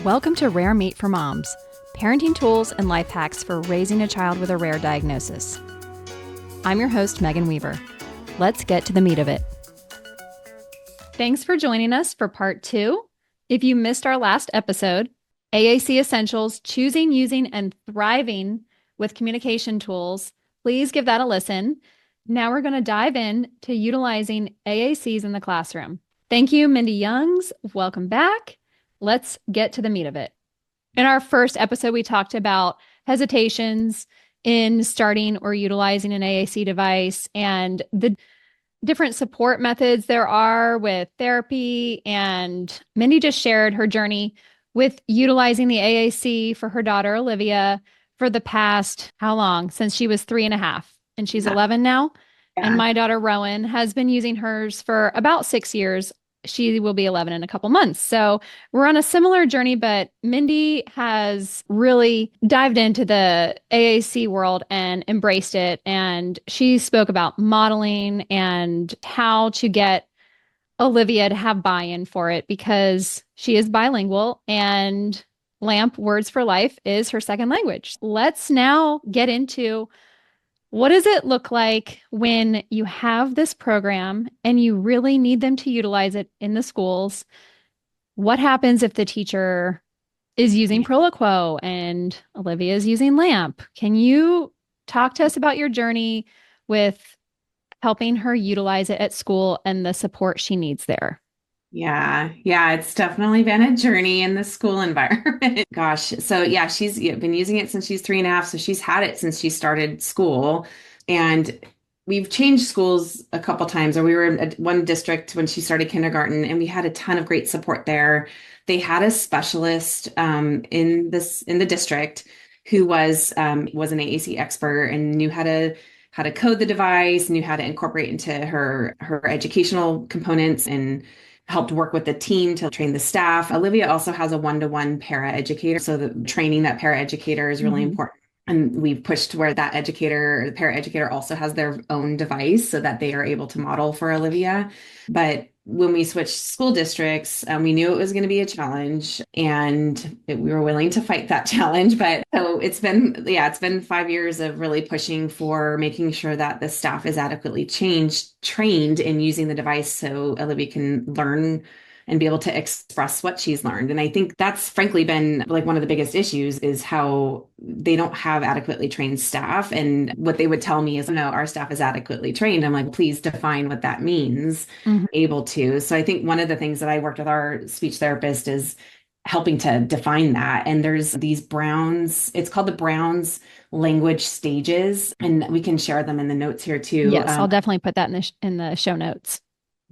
Welcome to Rare Meat for Moms, parenting tools and life hacks for raising a child with a rare diagnosis. I'm your host, Meghan Weaver. Let's get to the meat of it. Thanks for joining us for part 2. If you missed our last episode, AAC Essentials, Choosing, Using, and Thriving with Communication Tools, please give that a listen. Now we're going to dive in to utilizing AACs in the classroom. Thank you, Mindy Youngs. Welcome back. Let's get to the meat of it. In our first episode, we talked about hesitations in starting or utilizing an AAC device and the different support methods there are with therapy. And Mindy just shared her journey with utilizing the AAC for her daughter, Olivia, for the past, how long? Since she was 3.5, and she's 11 now. Yeah. And my daughter, Rowan, has been using hers for about 6 years. She will be 11 in a couple months. So we're on a similar journey, but Mindy has really dived into the AAC world and embraced it. And she spoke about modeling and how to get Olivia to have buy-in for it because she is bilingual and LAMP, Words for Life, is her second language. Let's now get into what does it look like when you have this program and you really need them to utilize it in the schools? What happens if the teacher is using Proloquo and Olivia is using LAMP? Can you talk to us about your journey with helping her utilize it at school and the support she needs there? Yeah, it's definitely been a journey in the school environment. Gosh. So yeah, she's been using it since she's 3.5. So she's had it since she started school. And we've changed schools a couple times, or we were in one district when she started kindergarten, and we had a ton of great support there. They had a specialist in the district who was an AAC expert and knew how to code the device, knew how to incorporate into her educational components, and helped work with the team to train the staff. Olivia also has a one-to-one paraeducator. So the training that paraeducator is really important. And we've pushed where that educator, the paraeducator also has their own device so that they are able to model for Olivia. But when we switched school districts, we knew it was going to be a challenge, and we were willing to fight that challenge. But so it's been 5 years of really pushing for making sure that the staff is adequately trained in using the device so Olivia can learn and be able to express what she's learned. And I think that's frankly been like one of the biggest issues is how they don't have adequately trained staff. And what they would tell me is, no, our staff is adequately trained. I'm like, please define what that means, able to. So I think one of the things that I worked with our speech therapist is helping to define that. And there's these Browns, it's called the Browns language stages, and we can share them in the notes here too. Yes, I'll definitely put that in the show notes.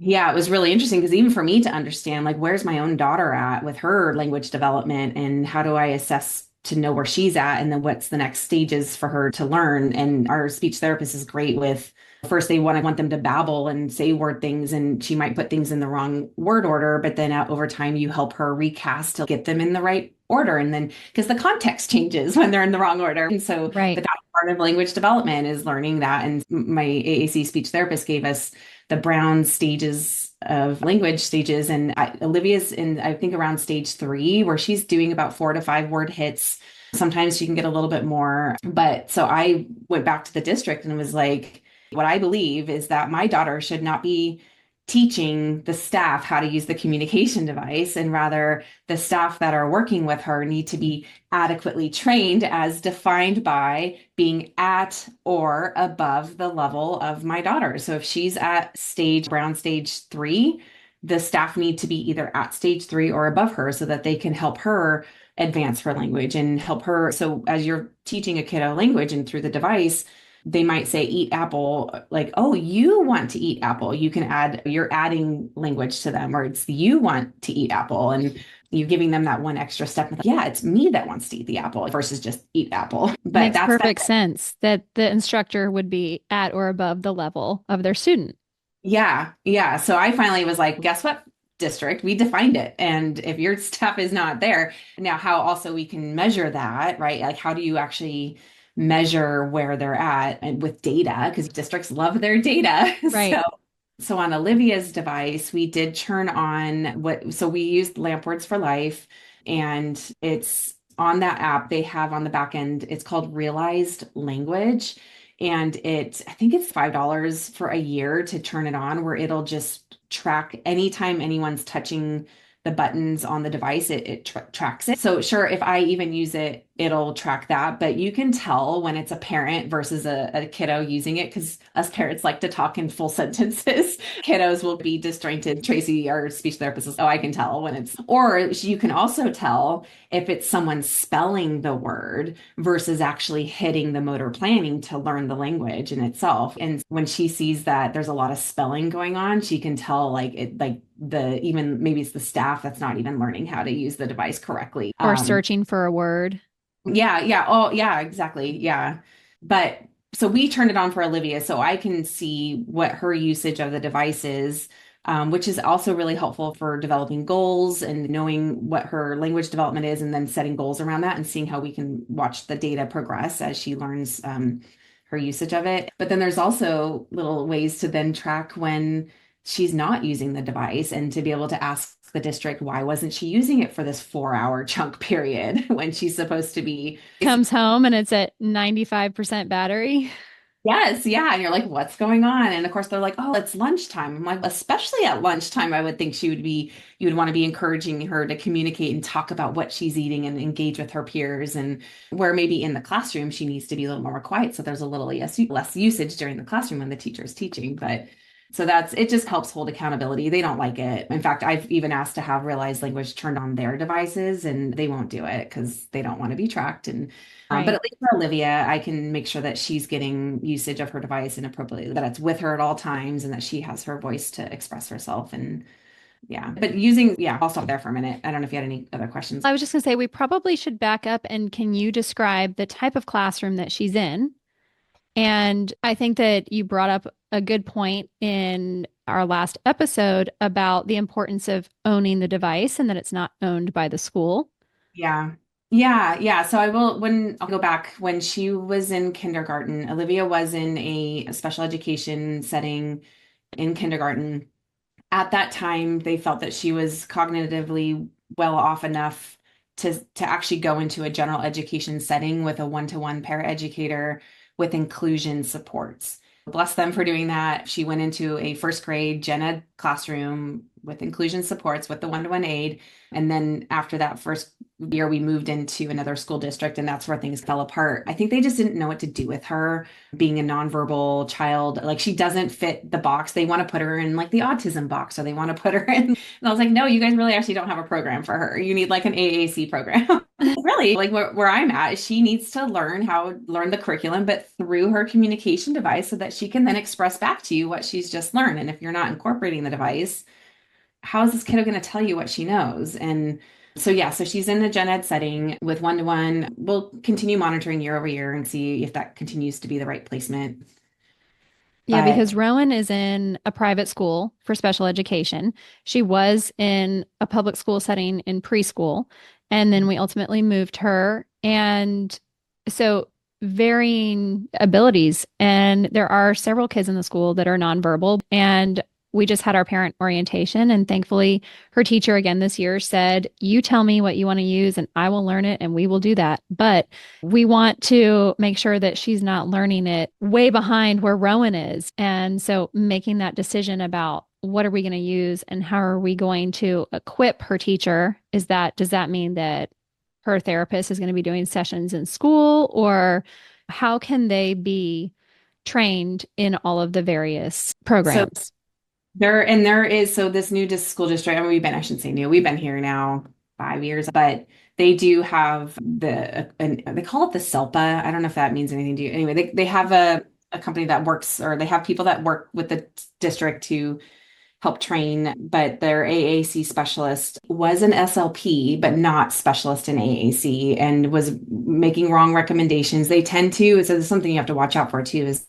Yeah, it was really interesting because even for me to understand, like, where's my own daughter at with her language development and how do I assess to know where she's at and then what's the next stages for her to learn. And our speech therapist is great with first they want them to babble and say word things, and she might put things in the wrong word order, but then over time you help her recast to get them in the right order. And then because the context changes when they're in the wrong order. And so right. But that's part of language development is learning that. And my AAC speech therapist gave us the Brown stages of language stages. And Olivia's in, I think, around stage 3, where she's doing about 4 to 5 word hits. Sometimes she can get a little bit more. But so I went back to the district and was like, what I believe is that my daughter should not be teaching the staff how to use the communication device, and rather the staff that are working with her need to be adequately trained as defined by being at or above the level of my daughter. So if she's at Brown stage 3, the staff need to be either at stage 3 or above her so that they can help her advance her language and help her. So as you're teaching a kiddo language and through the device, they might say, eat apple, like, oh, you want to eat apple. You're adding language to them, or it's you want to eat apple. And you're giving them that one extra step. Yeah, it's me that wants to eat the apple versus just eat apple. But makes perfect sense that the instructor would be at or above the level of their student. Yeah. So I finally was like, guess what? District, we defined it. And if your staff is not there, now how also we can measure that, right? Like, how do you actually measure where they're at and with data, because districts love their data. Right. So on Olivia's device, we did turn on so we used LAMP Words for Life. And it's on that app they have on the back end. It's called Realized Language. And I think it's $5 for a year to turn it on, where it'll just track anytime anyone's touching the buttons on the device, it tracks it. So sure, if I even use it, it'll track that. But you can tell when it's a parent versus a kiddo using it, because us parents like to talk in full sentences. Kiddos will be disjointed. Tracy, our speech therapist, is, oh, I can tell when it's, or you can also tell if it's someone spelling the word versus actually hitting the motor planning to learn the language in itself. And when she sees that there's a lot of spelling going on, she can tell like it, like even maybe it's the staff that's not even learning how to use the device correctly. Or searching for a word. Yeah, yeah. Oh, yeah, exactly. Yeah. But so we turned it on for Olivia so I can see what her usage of the device is, which is also really helpful for developing goals and knowing what her language development is, and then setting goals around that and seeing how we can watch the data progress as she learns her usage of it. But then there's also little ways to then track when she's not using the device, and to be able to ask the district, why wasn't she using it for this 4 hour chunk period when she's supposed to be? Comes home and it's at 95% battery. Yes, yeah. And you're like, what's going on? And of course, they're like, oh, it's lunchtime. I'm like, especially at lunchtime, I would think you would want to be encouraging her to communicate and talk about what she's eating and engage with her peers. And where maybe in the classroom, she needs to be a little more quiet. So there's a little less usage during the classroom when the teacher is teaching. But so it just helps hold accountability. They don't like it. In fact, I've even asked to have Realized Language turned on their devices, and they won't do it because they don't want to be tracked. And Right. but at least for Olivia, I can make sure that she's getting usage of her device and appropriately, that it's with her at all times, and that she has her voice to express herself. And yeah, but I'll stop there for a minute. I don't know if you had any other questions. I was just going to say, we probably should back up and can you describe the type of classroom that she's in? And I think that you brought up a good point in our last episode about the importance of owning the device and that it's not owned by the school. Yeah. Yeah, yeah. So when I'll go back, when she was in kindergarten, Olivia was in a special education setting in kindergarten. At that time, they felt that she was cognitively well off enough to actually go into a general education setting with a one-to-one paraeducator with inclusion supports. Bless them for doing that. She went into a first grade gen ed classroom with inclusion supports with the one-to-one aide. And then after that first year, we moved into another school district, and that's where things fell apart. I think they just didn't know what to do with her being a nonverbal child. Like, she doesn't fit the box. They want to put her in like the autism box, or they want to put her in. And I was like, no, you guys really actually don't have a program for her. You need like an AAC program. Really, like where I'm at, she needs to learn the curriculum, but through her communication device, so that she can then express back to you what she's just learned. And if you're not incorporating the device, how is this kiddo going to tell you what she knows? And so, yeah, so she's in a gen ed setting with one-to-one. We'll continue monitoring year over year and see if that continues to be the right placement. Yeah, But because Rowan is in a private school for special education. She was in a public school setting in preschool, and then we ultimately moved her. And so varying abilities. And there are several kids in the school that are nonverbal. And we just had our parent orientation, and thankfully, her teacher again this year said, you tell me what you want to use, and I will learn it, and we will do that. But we want to make sure that she's not learning it way behind where Rowan is. And so making that decision about what are we going to use and how are we going to equip her teacher, does that mean that her therapist is going to be doing sessions in school, or how can they be trained in all of the various so programs? there is, so this new school district, I mean, I shouldn't say new, we've been here now 5 years, but they do have they call it the SELPA. I don't know if that means anything to you. Anyway, they have a company that works, or they have people that work with the district to help train, but their AAC specialist was an SLP, but not specialist in AAC, and was making wrong recommendations. They tend to, so there's something you have to watch out for too, is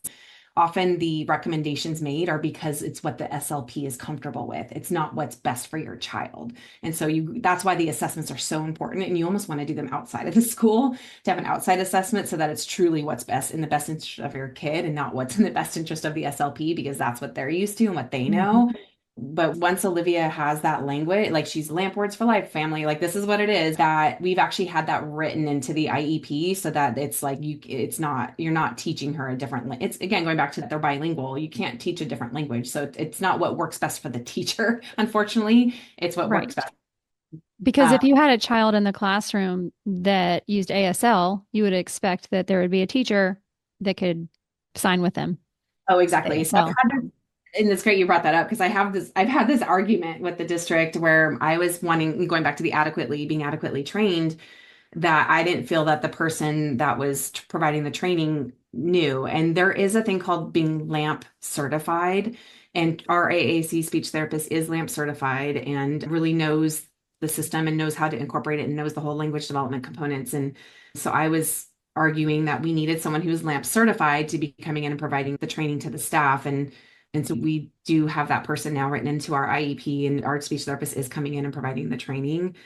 often the recommendations made are because it's what the SLP is comfortable with. It's not what's best for your child. And so that's why the assessments are so important. And you almost want to do them outside of the school, to have an outside assessment, so that it's truly what's best in the best interest of your kid, and not what's in the best interest of the SLP, because that's what they're used to and what they know. But once Olivia has that language, like she's lamp words for life family, like this is what it is, that we've actually had that written into the IEP so that it's like it's not, you're not teaching her a different, it's again, going back to that they're bilingual. You can't teach a different language. So it's not what works best for the teacher, unfortunately. It's what works Right. best. Because Uh, if you had a child in the classroom that used ASL, you would expect that there would be a teacher that could sign with them oh, with exactly. So ASL. and it's great you brought that up because I've had this argument with the district where I was wanting, going back to the adequately, being adequately trained, that I didn't feel that the person that was providing the training knew. And there is a thing called being LAMP certified. And our AAC speech therapist is LAMP certified and really knows the system and knows how to incorporate it and knows the whole language development components. And so I was arguing that we needed someone who was LAMP certified to be coming in and providing the training to the staff. And so we do have that person now written into our IEP, and our speech therapist is coming in and providing the training.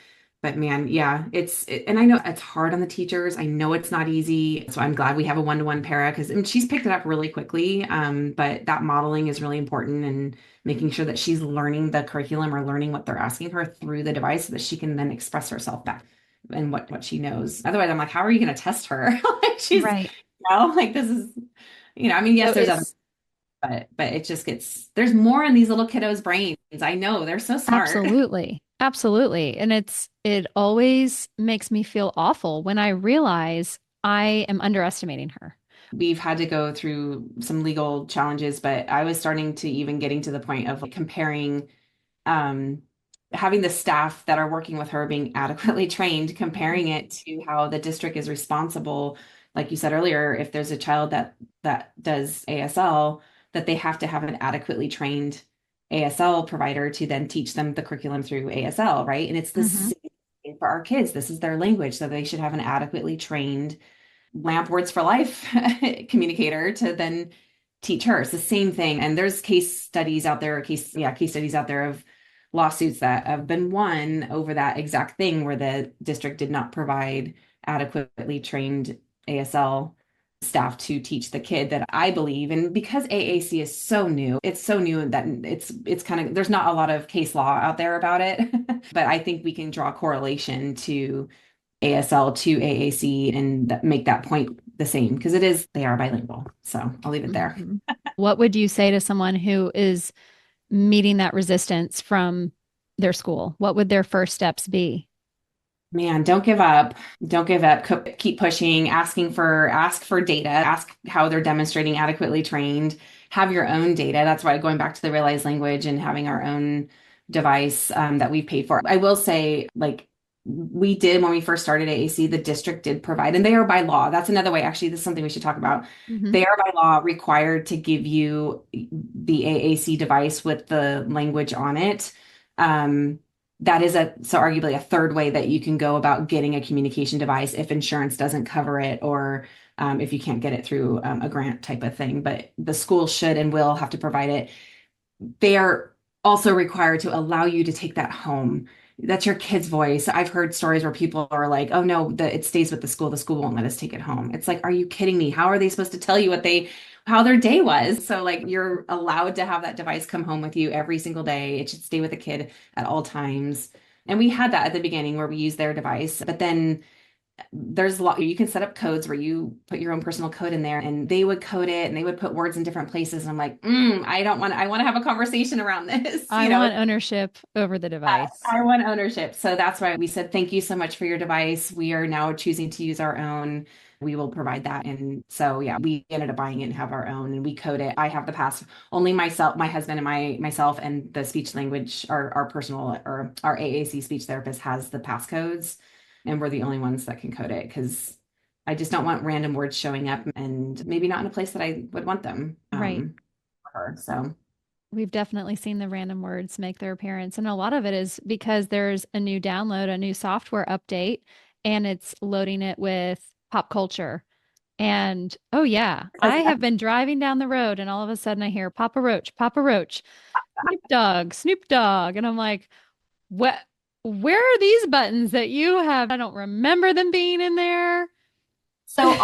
But man, yeah, and I know it's hard on the teachers. I know it's not easy. So I'm glad we have a one-to-one para because I mean, she's picked it up really quickly. But that modeling is really important and making sure that she's learning the curriculum or learning what they're asking her through the device so that she can then express herself back and what she knows. Otherwise, I'm like, how are you going to test her? Like she's, Right. like this is, I mean, So yes, there's other, it's but it just gets, there's more in these little kiddos' brains. I know they're so smart. absolutely, absolutely. And it always makes me feel awful when I realize I am underestimating her. We've had to go through some legal challenges, but I was starting to even getting to the point of like comparing, um, having the staff that are working with her being adequately trained, comparing it to how the district is responsible. Like you said earlier, if there's a child that does ASL, that they have to have an adequately trained ASL provider to then teach them the curriculum through ASL, right? And it's the Hmm. same thing for our kids. This is their language, so they should have an adequately trained lamp words for life communicator to then teach her. It's the same thing. And there's case studies out there, case studies out there of lawsuits that have been won over that exact thing where the district did not provide adequately trained ASL staff to teach the kid that I believe. And because AAC is so new, it's so new that it's kind of there's not a lot of case law out there about it. But I think we can draw a correlation to ASL to AAC and make that point the same because they are bilingual. So I'll leave it there. Hmm. What would you say to someone who is meeting that resistance from their school? What would their first steps be? Man, don't give up. Don't give up. Keep pushing, ask for data, ask how they're demonstrating adequately trained, have your own data. That's why going back to the realized language and having our own device that we paid for. I will say, like, we did when we first started AAC, the district did provide, and they are by law. That's another way. Actually, this is something we should talk about. Hmm. They are by law required to give you the AAC device with the language on it. Um, that is so arguably a third way that you can go about getting a communication device if insurance doesn't cover it or if you can't get it through a grant type of thing. But the school should and will have to provide it. They are also required to allow you to take that home. That's your kid's voice. I've heard stories where people are like, "Oh no, it stays with the school. The school won't let us take it home." It's like, are you kidding me? How are they supposed to tell you how their day was? So like, you're allowed to have that device come home with you every single day. It should stay with the kid at all times. And we had that at the beginning where we used their device, but then there's a lot you can set up codes where you put your own personal code in there and they would code it and they would put words in different places and I'm like I want to have a conversation around this. I want ownership over the device. I want ownership, so that's why we said thank you so much for your device. We are now choosing to use our own. We will provide that. And so yeah, we ended up buying it and have our own and we code it. I have the pass only myself, my husband and myself and the speech language, our personal or our AAC speech therapist has the passcodes and we're the only ones that can code it because I just don't want random words showing up and maybe not in a place that I would want them Right. for her. So We've definitely seen the random words make their appearance. And a lot of it is because there's a new download, a new software update, and it's loading it with pop culture. And oh, yeah, I have been driving down the road and all of a sudden I hear Papa Roach, Snoop Dogg. And I'm like, what? Where are these buttons that you have? I don't remember them being in there. so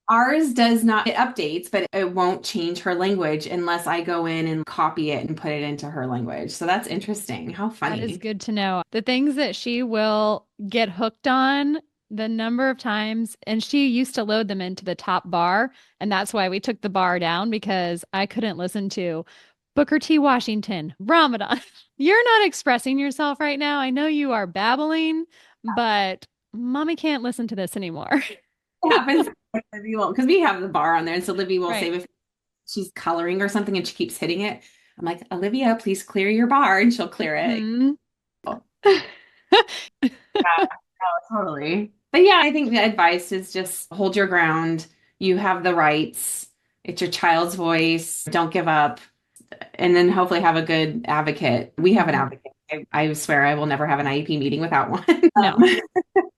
Ours does not, it updates, but it won't change her language unless I go in and copy it and put it into her language. So that's interesting. How That is funny. good to know. The things that she will get hooked on, the number of times, and she used to load them into the top bar. And that's why we took the bar down because I couldn't listen to Booker T. Washington, Ramadan. You're not expressing yourself right now. I know you are babbling, but mommy can't listen to this anymore. It happens because we have the bar on there. And so Livy will say Right. if she's coloring or something and she keeps hitting it, I'm like, Olivia, please clear your bar. And she'll clear it. Hmm. Yeah, oh, totally. But yeah, I think the advice is just hold your ground. You have the rights. It's your child's voice. Don't give up. And then hopefully have a good advocate. We have an Hmm. advocate. I swear I will never have an IEP meeting without one. No,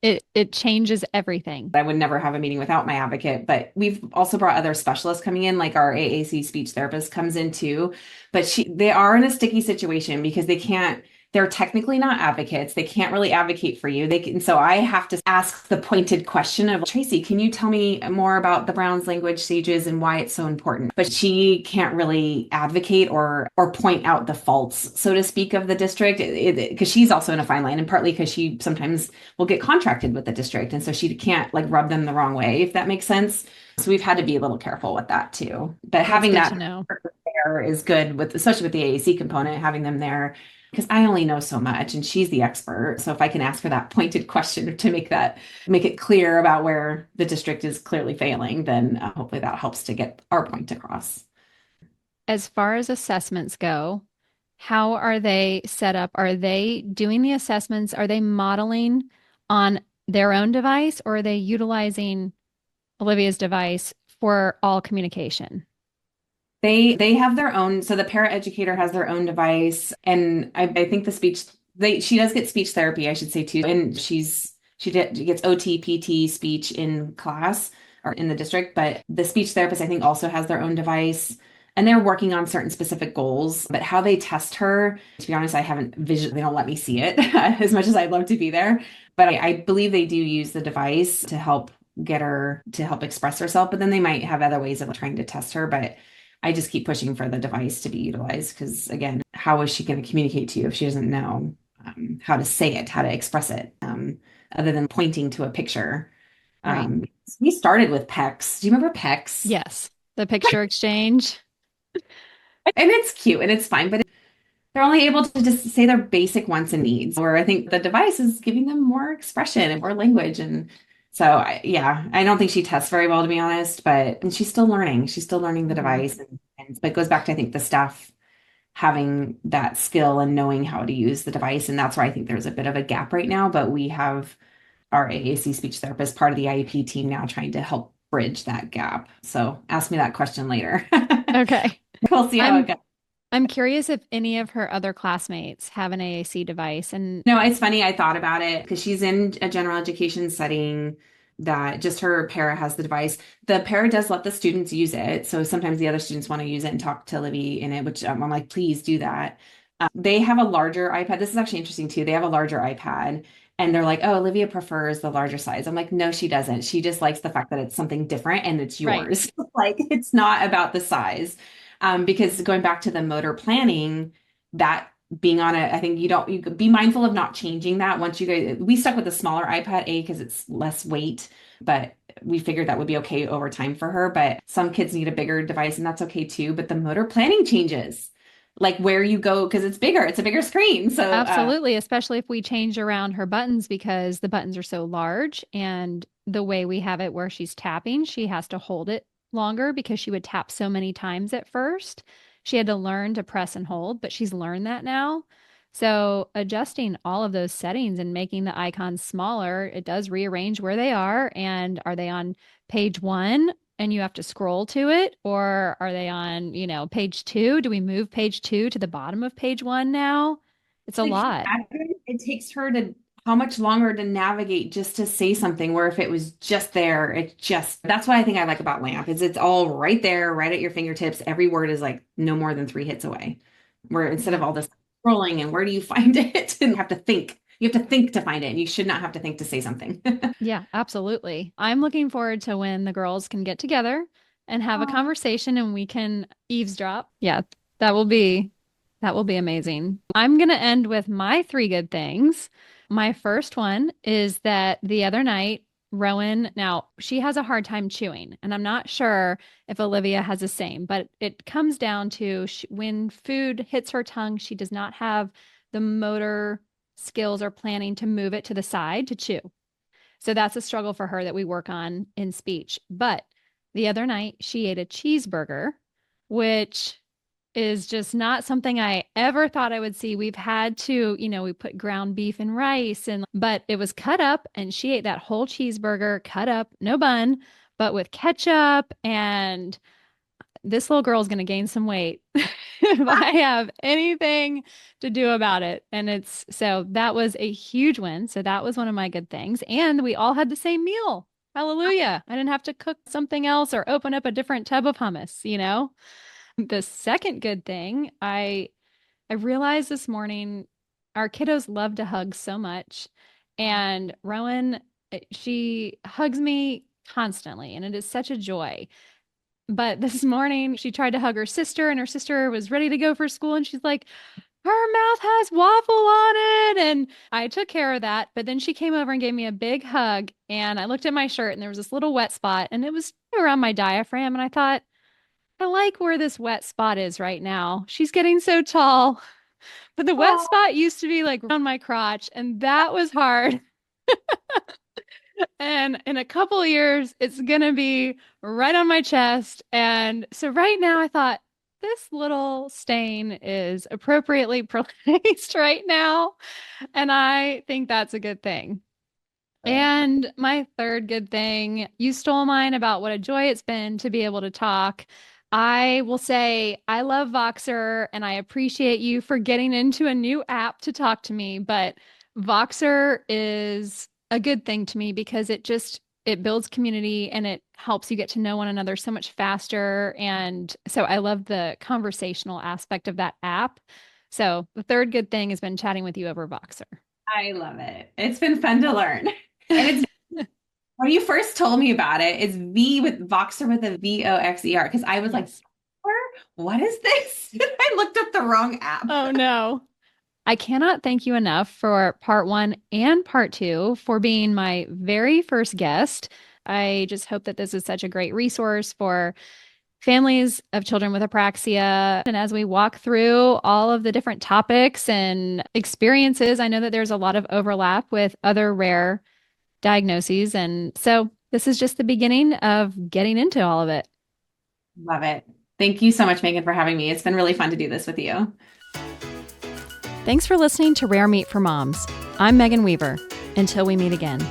it changes everything. I would never have a meeting without my advocate, but we've also brought other specialists coming in, like our AAC speech therapist comes in too. But they are in a sticky situation because they're technically not advocates. They can't really advocate for you. So I have to ask the pointed question of, Tracy, can you tell me more about the Brown's language stages and why it's so important? But she can't really advocate or point out the faults, so to speak, of the district because she's also in a fine line, and partly because she sometimes will get contracted with the district. And so she can't like rub them the wrong way, if that makes sense. So we've had to be a little careful with that too. But That's having good to that know. there is good with, especially with the AAC component, having them there because I only know so much and she's the expert. So if I can ask her that pointed question to make it clear about where the district is clearly failing, then hopefully that helps to get our point across. As far as assessments go, how are they set up? Are they doing the assessments? Are they modeling on their own device or are they utilizing Olivia's device for all communication? They have their own, so the paraeducator has their own device, and I think the speech she does get speech therapy, I should say too, and she gets OT, PT, speech in class or in the district, but the speech therapist I think also has their own device, and they're working on certain specific goals. But how they test her, to be honest, I haven't vision. They don't let me see it as much as I'd love to be there, but I believe they do use the device to help get her to help express herself. But then they might have other ways of trying to test her, but. I just keep pushing for the device to be utilized because, again, how is she going to communicate to you if she doesn't know how to say it, how to express it, other than pointing to a picture? Right. We started with PECs. Do you remember PECs? Yes. The picture exchange. And it's cute and it's fine, but they're only able to just say their basic wants and needs, where I think the device is giving them more expression and more language. And so, yeah, I don't think she tests very well, to be honest, but and she's still learning. She's still learning the Mhm. device. But it goes back to, I think, the staff having that skill and knowing how to use the device. And that's where I think there's a bit of a gap right now. But we have our AAC speech therapist, part of the IEP team now, trying to help bridge that gap. So ask me that question later. Okay. We'll see how it I'm goes. I'm curious if any of her other classmates have an AAC device and No, it's funny. I thought about it because she's in a general education setting that just her para has the device. The para does let the students use it. So sometimes the other students want to use it and talk to Libby in it, which I'm like, please do that. They have a larger iPad. This is actually interesting too. They have a larger iPad and they're like, oh, Olivia prefers the larger size. I'm like, no, she doesn't. She just likes the fact that it's something different and it's right. yours. Like it's not about the size. Because going back to the motor planning, that being on it, I think you could be mindful of not changing that once you guys, we stuck with the smaller iPad A because it's less weight, but we figured that would be okay over time for her. But some kids need a bigger device and that's okay too. But the motor planning changes, like where you go, because it's a bigger screen. So, Absolutely, especially if we change around her buttons because the buttons are so large and the way we have it where she's tapping, she has to hold it longer because she would tap so many times at first. She had to learn to press and hold, but she's learned that now. So, adjusting all of those settings and making the icons smaller, it does rearrange where they are. And are they on page one and you have to scroll to it? Or are they on, page two? Do we move page two to the bottom of page one now? It's a like she lot. it takes her to how much longer to navigate just to say something where if it was just there, it just that's what I think I like about LAMP is it's all right there, right at your fingertips. Every word is like no more than 3 hits away. Where instead of Yeah. all this scrolling and where do you find it and have to think. you have to think to find it, and you should not have to think to say something. Yeah, absolutely. I'm looking forward to when the girls can get together and have a Oh, conversation and we can eavesdrop. Yeah, that will be that will be amazing. I'm going to end with my three good things. My first one is that the other night, Rowan, now she has a hard time chewing, and I'm not sure if Olivia has the same, but it comes down to when food hits her tongue, she does not have the motor skills or planning to move it to the side to chew. So that's a struggle for her that we work on in speech. But the other night, she ate a cheeseburger, which is just not something I ever thought I would see. We've had to, we put ground beef and rice but it was cut up and she ate that whole cheeseburger cut up, no bun, but with ketchup, and this little girl is going to gain some weight if I have anything to do about it. And so that was a huge win. So that was one of my good things. And we all had the same meal. Hallelujah. I didn't have to cook something else or open up a different tub of hummus. The second good thing, I realized this morning our kiddos love to hug so much. And Rowan, she hugs me constantly, and it is such a joy. But this morning she tried to hug her sister, and her sister was ready to go for school. And she's like, her mouth has waffle on it. And I took care of that. But then she came over and gave me a big hug. And I looked at my shirt and there was this little wet spot, and it was around my diaphragm. And I thought, I like where this wet spot is right now. She's getting so tall. But the wet oh, spot used to be like on my crotch, and that was hard. And in a couple of years, it's going to be right on my chest. And so right now, I thought this little stain is appropriately placed right now. And I think that's a good thing. And my third good thing, you stole mine about what a joy it's been to be able to talk. I will say I love Voxer and I appreciate you for getting into a new app to talk to me, but Voxer is a good thing to me because it builds community and it helps you get to know one another so much faster. And so I love the conversational aspect of that app. So the third good thing has been chatting with you over Voxer. I love it. It's been fun to learn. And it's when you first told me about it, it's V with Voxer with a Voxer, because I was like, Yes. what is this? I looked up the wrong app. Oh no. I cannot thank you enough for part one and part two for being my very first guest. I just hope that this is such a great resource for families of children with apraxia. And as we walk through all of the different topics and experiences, I know that there's a lot of overlap with other rare diagnoses. And so this is just the beginning of getting into all of it. Love it. Thank you so much, Megan, for having me. It's been really fun to do this with you. Thanks for listening to Rare Meat for Moms. I'm Megan Weaver. Until we meet again.